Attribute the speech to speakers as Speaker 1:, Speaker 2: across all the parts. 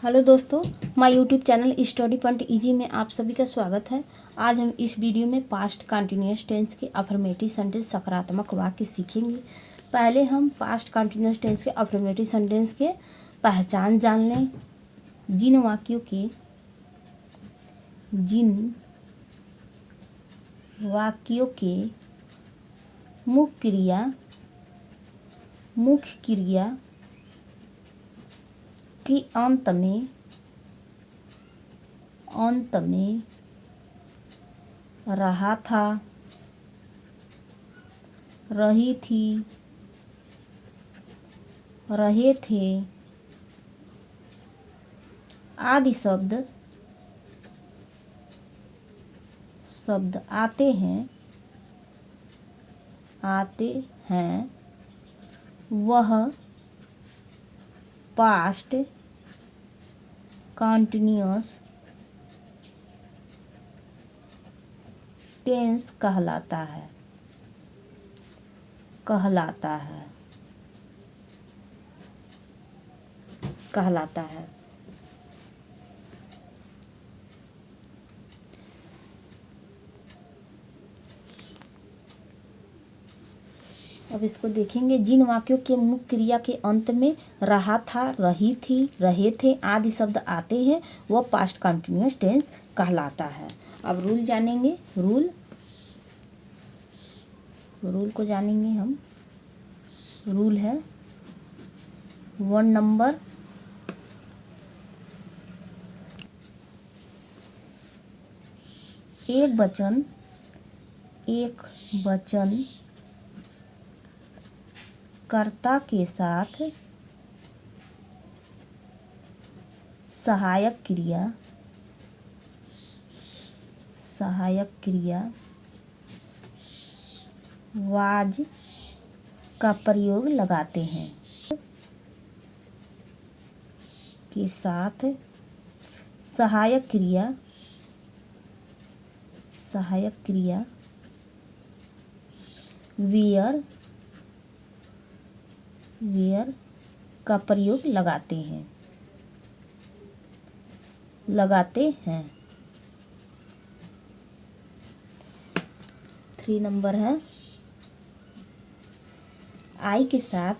Speaker 1: Hello दोस्तों, my YouTube channel study point easy में आप सभी का स्वागत है। आज हम इस वीडियो में पास्ट कंटिन्यूअस टेंस के अफर्मेटिव सेंटेंस सकारात्मक वाक्य सीखेंगे। पहले हम पास्ट कंटिन्यूअस टेंस के अफर्मेटिव सेंटेंस के पहचान जान लें। जिन वाक्यों के मुख्य क्रिया कि अंत में रहा था, रही थी, रहे थे आदि शब्द आते हैं वह पास्ट कंटिन्यूअस टेंस कहलाता है। अब इसको देखेंगे। जिन वाक्यों के मुख्य क्रिया के अंत में रहा था, रही थी, रहे थे आदि शब्द आते हैं वह पास्ट कंटिन्यूअस टेंस कहलाता है। अब रूल जानेंगे। रूल को जानेंगे हम। रूल है 1 नंबर, एक वचन कर्ता के साथ सहायक क्रिया वाज का प्रयोग लगाते हैं। के साथ सहायक क्रिया वेयर का प्रयोग लगाते हैं। 3 नंबर है आई के साथ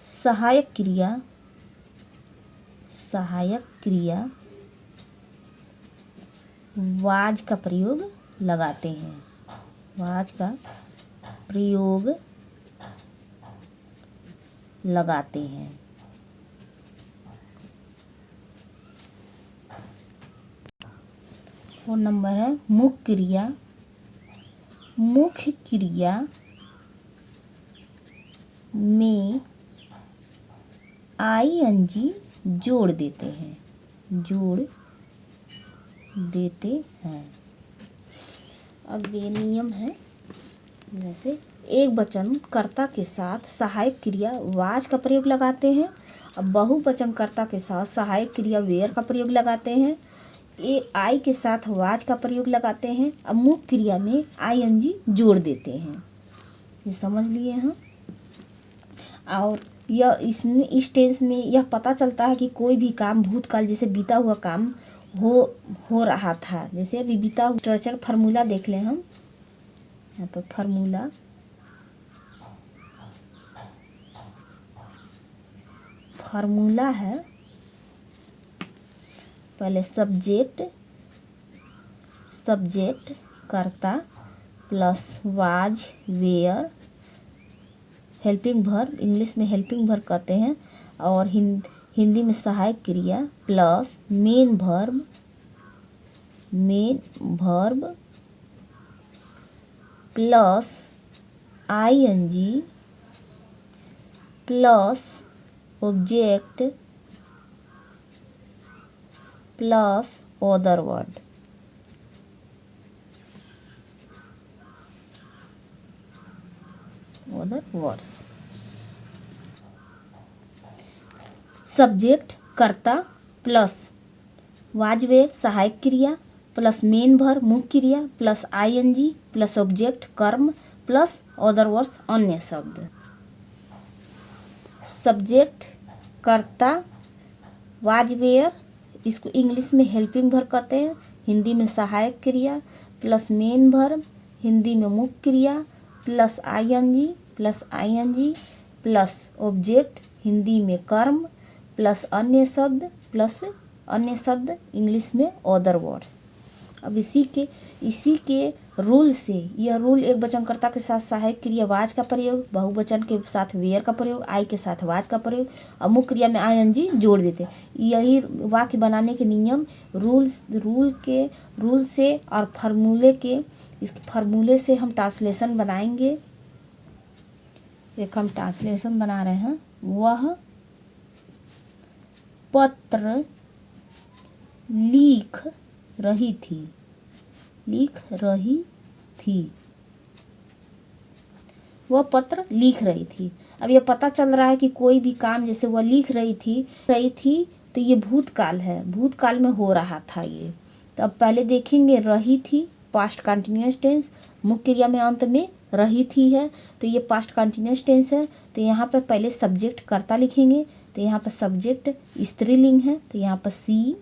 Speaker 1: सहायक क्रिया वाज का प्रयोग लगाते हैं। 4 नंबर है मुख्य क्रिया में आईएनजी जोड़ देते हैं। अब ये नियम है। जैसे एक वचन कर्ता के साथ सहायक क्रिया वाज का प्रयोग लगाते हैं। अब बहुवचन कर्ता के साथ सहायक क्रिया वेयर का प्रयोग लगाते हैं। आई के साथ वाज का प्रयोग लगाते हैं। अब मुख्य क्रिया में आईएनजी जोड़ देते हैं। ये समझ लिए हम। और यह इस टेंस में यह पता चलता है कि कोई भी काम भूतकाल जैसे बीता हुआ काम हो रहा था। जैसे अभी बीता हुआ स्ट्रक्चर फार्मूला देख लें हम। यहाँ पर फार्मूला है। पहले सब्जेक्ट कर्ता plus was were helping verb, English में हेल्पिंग वर्ब कहते हैं, और हिंदी में सहायक क्रिया plus main verb plus ING plus object plus other words. Subject कर्ता प्लस वाज वेयर सहायक क्रिया प्लस मेन वर्ब मुख्य क्रिया प्लस आईएनजी प्लस ऑब्जेक्ट कर्म प्लस अदर वर्ड्स अन्य शब्द। सब्जेक्ट कर्ता वाज वेयर, इसको इंग्लिश में हेल्पिंग वर्ब कहते हैं, हिंदी में सहायक क्रिया, प्लस मेन वर्ब, हिंदी में मुख्य क्रिया, plus ING plus object, Hindi में कर्म, प्लस अन्य शब्द इंग्लिश में अदर वर्ड्स। अब इसी के रूल से, यह रूल एक वचनकर्ता के साथ सहायक क्रिया वाज का प्रयोग, बहुवचन के साथ वेयर का प्रयोग, आई के साथ वाज का प्रयोग और मुख्य क्रिया में आईएनजी जोड़ देते। यही वाक्य बनाने के नियम रूल से और इस फार्मूले से हम ट्रांसलेशन बनाएंगे। एक हम ट्रांसलेशन बना रहे हैं। वह पत्र लिख रही थी। वह पत्र लिख रही थी। अब यह पता चल रहा है कि कोई भी काम, जैसे वह लिख रही थी तो ये भूतकाल है, भूतकाल में हो रहा था ये। तो अब पहले देखेंगे रही थी, पास्ट कंटिन्यूअस टेंस, मुख्य क्रिया में अंत में रही थी है, तो ये पास्ट कंटिन्यूअस टेंस है। तो यहाँ पर पहले सब्जेक्ट कर्ता लिखेंगे, तो यहाँ पर सब्जेक्ट स्त्रीलिंग है, तो यहाँ पर सी।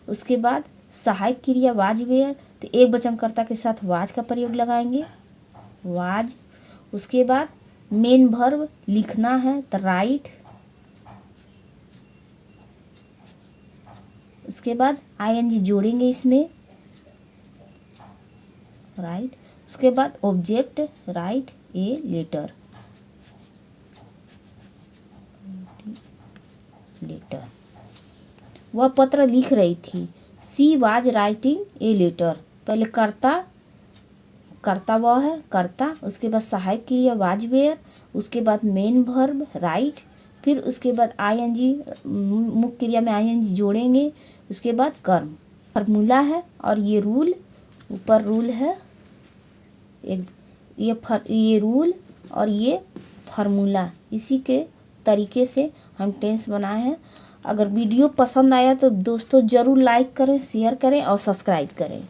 Speaker 1: उसके बाद सहायक क्रिया वाज वेयर, तो एक वचनकर्ता के साथ वाज का प्रयोग लगाएंगे, वाज। उसके बाद मेन वर्ब लिखना है, तो राइट। उसके बाद आईएनजी जोड़ेंगे इसमें, राइट। उसके बाद ऑब्जेक्ट, राइट ए लेटर। वह पत्र लिख रही थी, she was writing a letter. पहले कर्ता वह है, कर्ता। उसके बाद सहायक क्रिया वाज वेयर, उसके बाद मेन वर्ब राइट, फिर उसके बाद आईएनजी, मुख्य क्रिया में आईएनजी जोड़ेंगे। उसके बाद कर्म। फार्मूला है और ये रूल, ऊपर रूल है, ये रूल और ये फार्मूला, इसी के तरीके से हम टेंस बनाए हैं। अगर वीडियो पसंद आया तो दोस्तों ज़रूर लाइक करें, शेयर करें और सब्सक्राइब करें।